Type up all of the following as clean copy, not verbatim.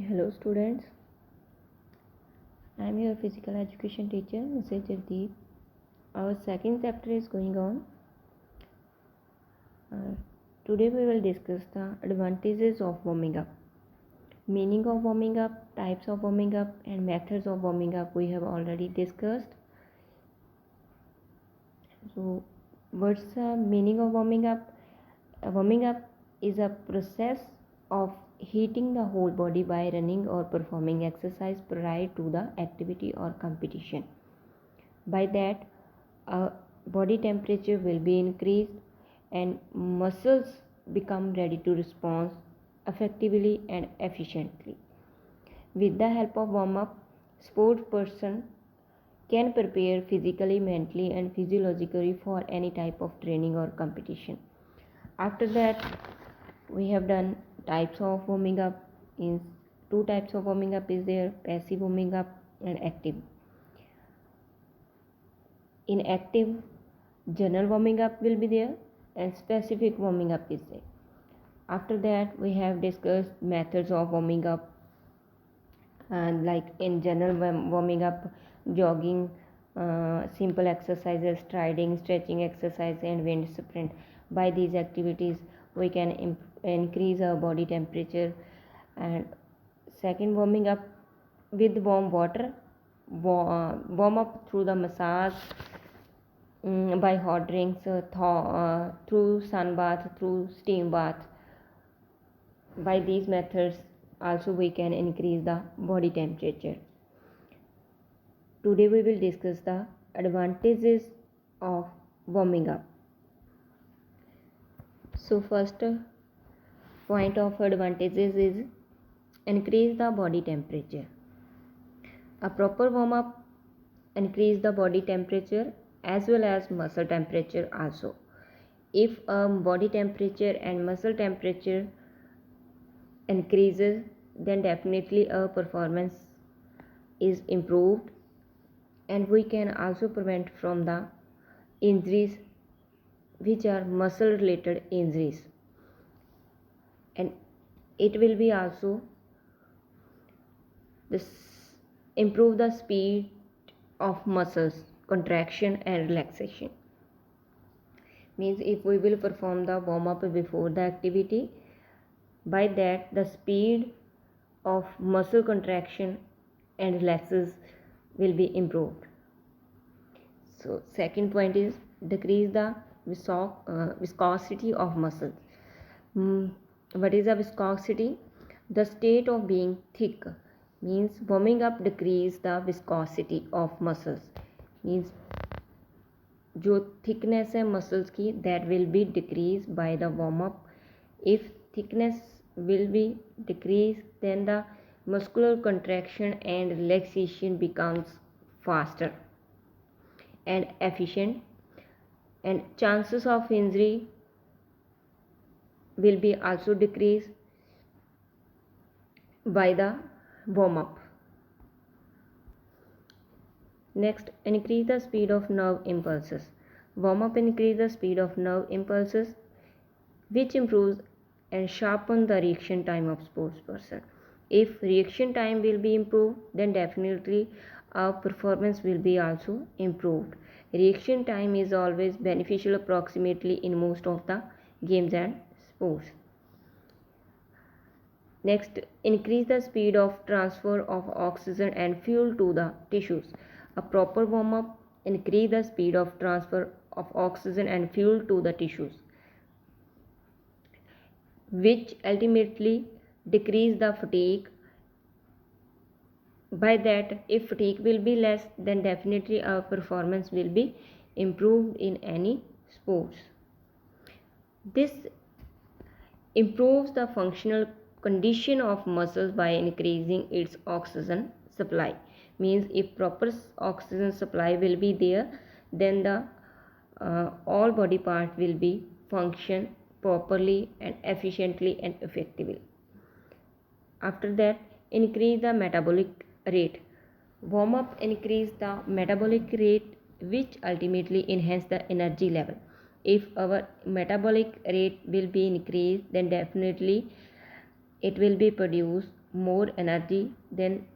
Hello students, I am your physical education teacher Mrs. Jagdeep. Our second chapter is going on. Today we will discuss the advantages of warming up. Meaning of warming up, types of warming up and methods of warming up we have already discussed. So what's the meaning of warming up? Warming up is a process of heating the whole body by running or performing exercise prior to the activity or competition. By that, body temperature will be increased and muscles become ready to respond effectively and efficiently. With the help of warm up, sports person can prepare physically, mentally and physiologically for any type of training or competition. After that, we have done types of warming up. In two types of warming up is there: passive warming up and active. In active, general warming up will be there and specific warming up is there. After that, we have discussed methods of warming up, and like in general warming up, jogging, simple exercises, striding, stretching exercise and wind sprint. By these activities we can increase our body temperature. And second, warming up with warm water, warm up through the massage, by hot drinks, through sun bath, through steam bath. By these methods also we can increase the body temperature. Today we will discuss the advantages of warming up. So first point of advantages is increase the body temperature. A proper warm up increase the body temperature as well as muscle temperature also. If body temperature and muscle temperature increases, then definitely our performance is improved, and we can also prevent from the injuries which are muscle related injuries, and it will be also improve the speed of muscles contraction and relaxation. Means if we will perform the warm up before the activity, by that the speed of muscle contraction and relaxes will be improved. So second point is decrease the viscosity of muscles. What is the viscosity? The state of being thick. Means warming up decrease the viscosity of muscles. Means जो thickness है muscles की, that will be decreased by the warm up. If thickness will be decreased, then the muscular contraction and relaxation becomes faster and efficient, and chances of injury will be also decreased by the warm up. Next, increase the speed of nerve impulses. Warm up increase the speed of nerve impulses, which improves and sharpen the reaction time of sports person. If reaction time will be improved, then definitely our performance will be also improved. Reaction time is always beneficial approximately in most of the games and sports. Next, increase the speed of transfer of oxygen and fuel to the tissues. A proper warm up increase the speed of transfer of oxygen and fuel to the tissues, which ultimately decrease the fatigue. By that, if fatigue will be less, then definitely our performance will be improved in any sports. This improves the functional condition of muscles by increasing its oxygen supply. Means if proper oxygen supply will be there, then the all body part will be function properly and efficiently and effectively. After that, increase the metabolic rate. Warm up increase the metabolic rate, which ultimately enhance the energy level. If our metabolic rate will be increased, then definitely it will be produce more energy, then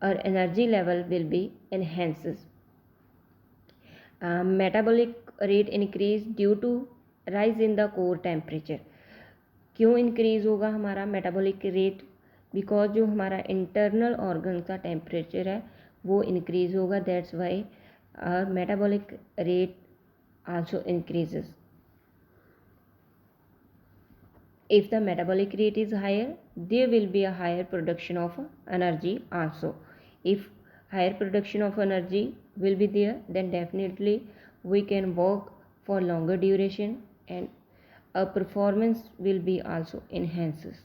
our energy level will be enhances. Metabolic rate increase due to rise in the core temperature. क्यों increase होगा हमारा metabolic rate? Because जो हमारा internal organ का temperature है वो increase होगा, that's why metabolic rate also increases. If the metabolic rate is higher, there will be a higher production of energy also. If higher production of energy will be there, then definitely we can work for longer duration and our performance will be also enhances.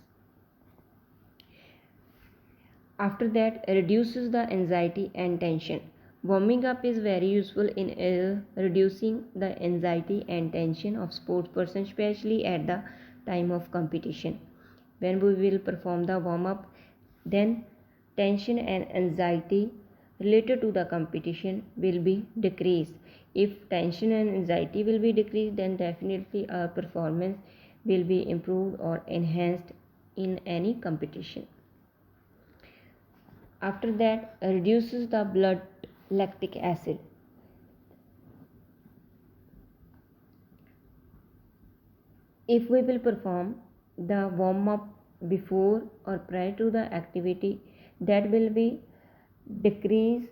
After that, reduces the anxiety and tension. Warming up is very useful in reducing the anxiety and tension of sports person, especially at the time of competition. When we will perform the warm up, then tension and anxiety related to the competition will be decreased. If tension and anxiety will be decreased, then definitely our performance will be improved or enhanced in any competition. After that, reduces the blood lactic acid. If we will perform the warm up before or prior to the activity, that will be decrease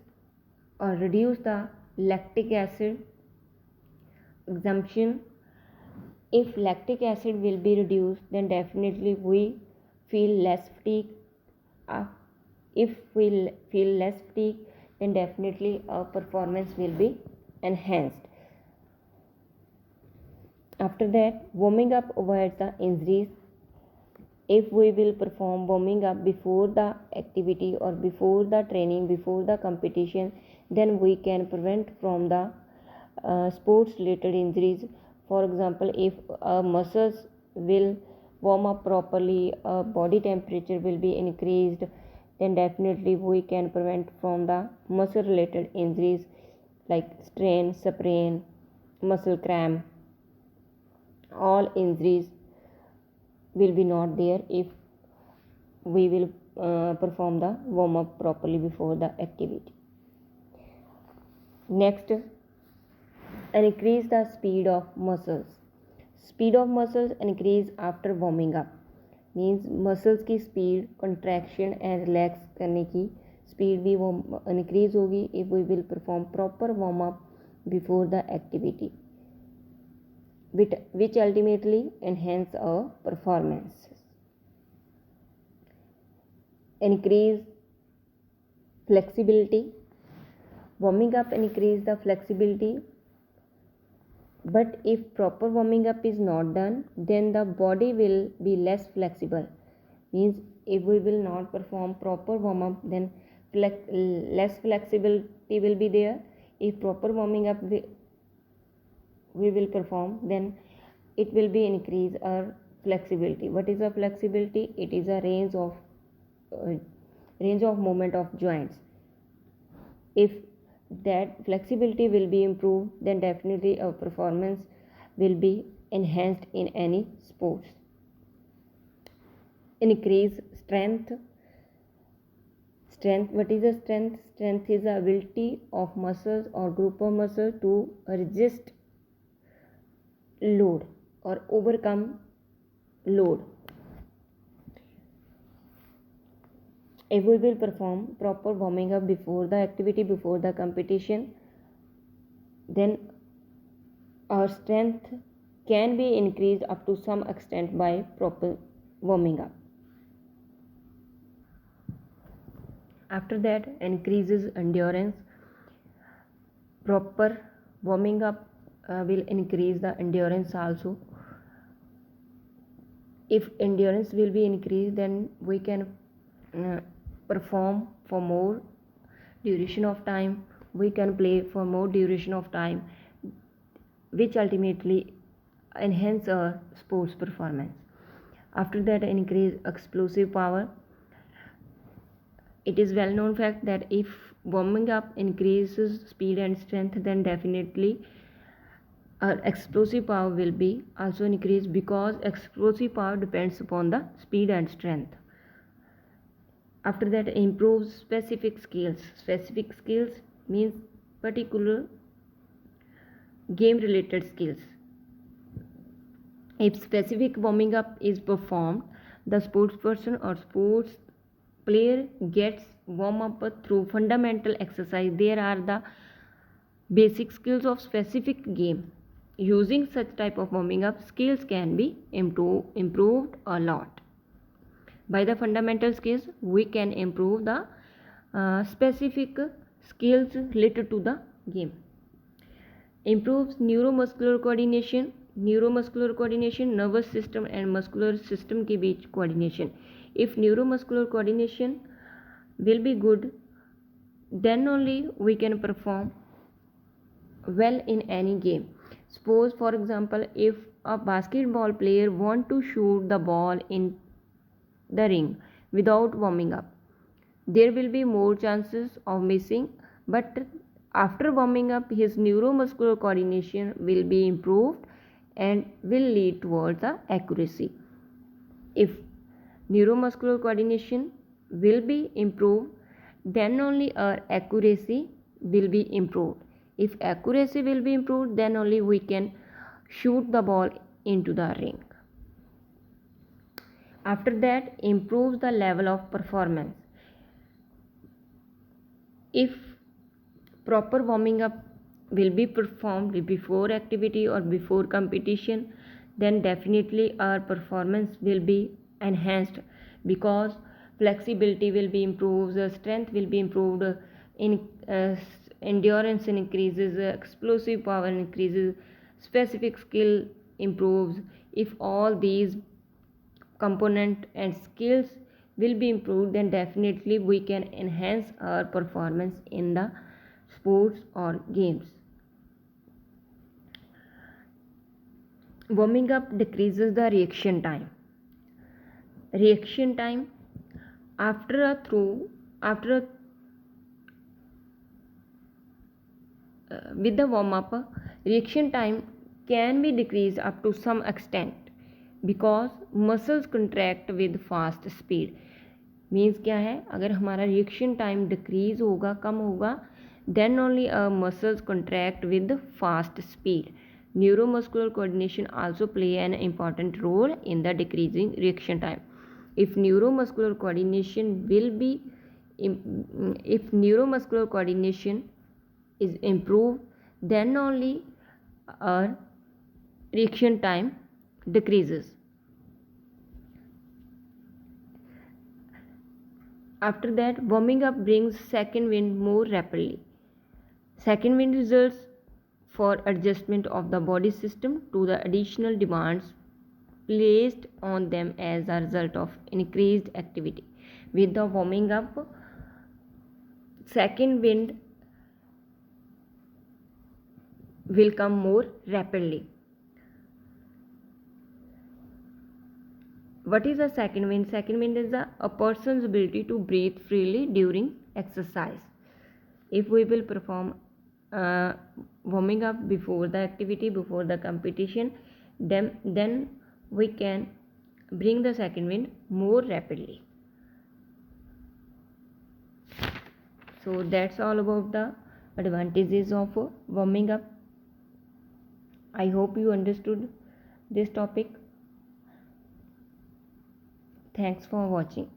or reduce the lactic acid consumption. If lactic acid will be reduced, then definitely we feel less fatigue. If we feel less fatigue, then definitely our performance will be enhanced. After that, warming up avoids the injuries. If we will perform warming up before the activity or before the training, before the competition, then we can prevent from the sports related injuries. For example, if our muscles will warm up properly, our body temperature will be increased, then definitely we can prevent from the muscle related injuries like strain, sprain, muscle cramp. All injuries will be not there if we will perform the warm up properly before the activity. Next, increase the speed of muscles. Speed of muscles increase after warming up. Means muscles की speed contraction and relax करने की speed भी वो increase होगी if we will perform proper warm up before the activity which ultimately enhance our performance. Increase flexibility. Warming up increase the flexibility, but if proper warming up is not done, then the body will be less flexible. Means if we will not perform proper warm up, then less flexibility will be there. If proper warming up we will perform, then it will be increase our flexibility. What is a flexibility? It is a range of movement of joints. If that flexibility will be improved, then definitely our performance will be enhanced in any sports. Increase strength. What is a strength? Strength is the ability of muscles or group of muscles to resist load or overcome load. If we will perform proper warming up before the activity, before the competition, then our strength can be increased up to some extent by proper warming up. After that, increases endurance. Proper warming up will increase the endurance also. If endurance will be increased, then we can perform for more duration of time, we can play for more duration of time, which ultimately enhance our sports performance. After that, increase explosive power. It is well known fact that if warming up increases speed and strength, then definitely our explosive power will be also increased, because explosive power depends upon the speed and strength. After that, improves specific skills. Specific skills means particular game related skills. If specific warming up is performed, the sports person or sports player gets warm up through fundamental exercise. There are the basic skills of specific game. Using such type of warming up, skills can be improved a lot. By the fundamental skills, we can improve the specific skills related to the game. Improves neuromuscular coordination. Neuromuscular coordination, nervous system and muscular system के बीच coordination. If neuromuscular coordination will be good, then only we can perform well in any game. Suppose for example, if a basketball player want to shoot the ball in the ring without warming up, there will be more chances of missing, but after warming up his neuromuscular coordination will be improved and will lead towards the accuracy. If neuromuscular coordination will be improved, then only our accuracy will be improved. If accuracy will be improved, then only we can shoot the ball into the ring. After that, improves the level of performance. If proper warming up will be performed before activity or before competition, then definitely our performance will be enhanced, because flexibility will be improved, strength will be improved, in endurance increases, explosive power increases, specific skill improves. If all these component and skills will be improved, then definitely we can enhance our performance in the sports or games. Warming up decreases the reaction time. Reaction time with the warm up, reaction time can be decreased up to some extent, because muscles contract with fast speed. Means क्या है, अगर हमारा reaction time decrease होगा, कम होगा, then only our muscles contract with fast speed. Neuromuscular coordination also play an important role in the decreasing reaction time. If neuromuscular coordination is improved, then only our reaction time decreases. After that, warming up brings second wind more rapidly. Second wind results for adjustment of the body system to the additional demands placed on them as a result of increased activity. With the warming up, second wind will come more rapidly. What is a second wind? Second wind is a person's ability to breathe freely during exercise. If we will perform warming up before the activity, before the competition, then we can bring the second wind more rapidly. So that's all about the advantages of warming up. I hope you understood this topic. Thanks for watching.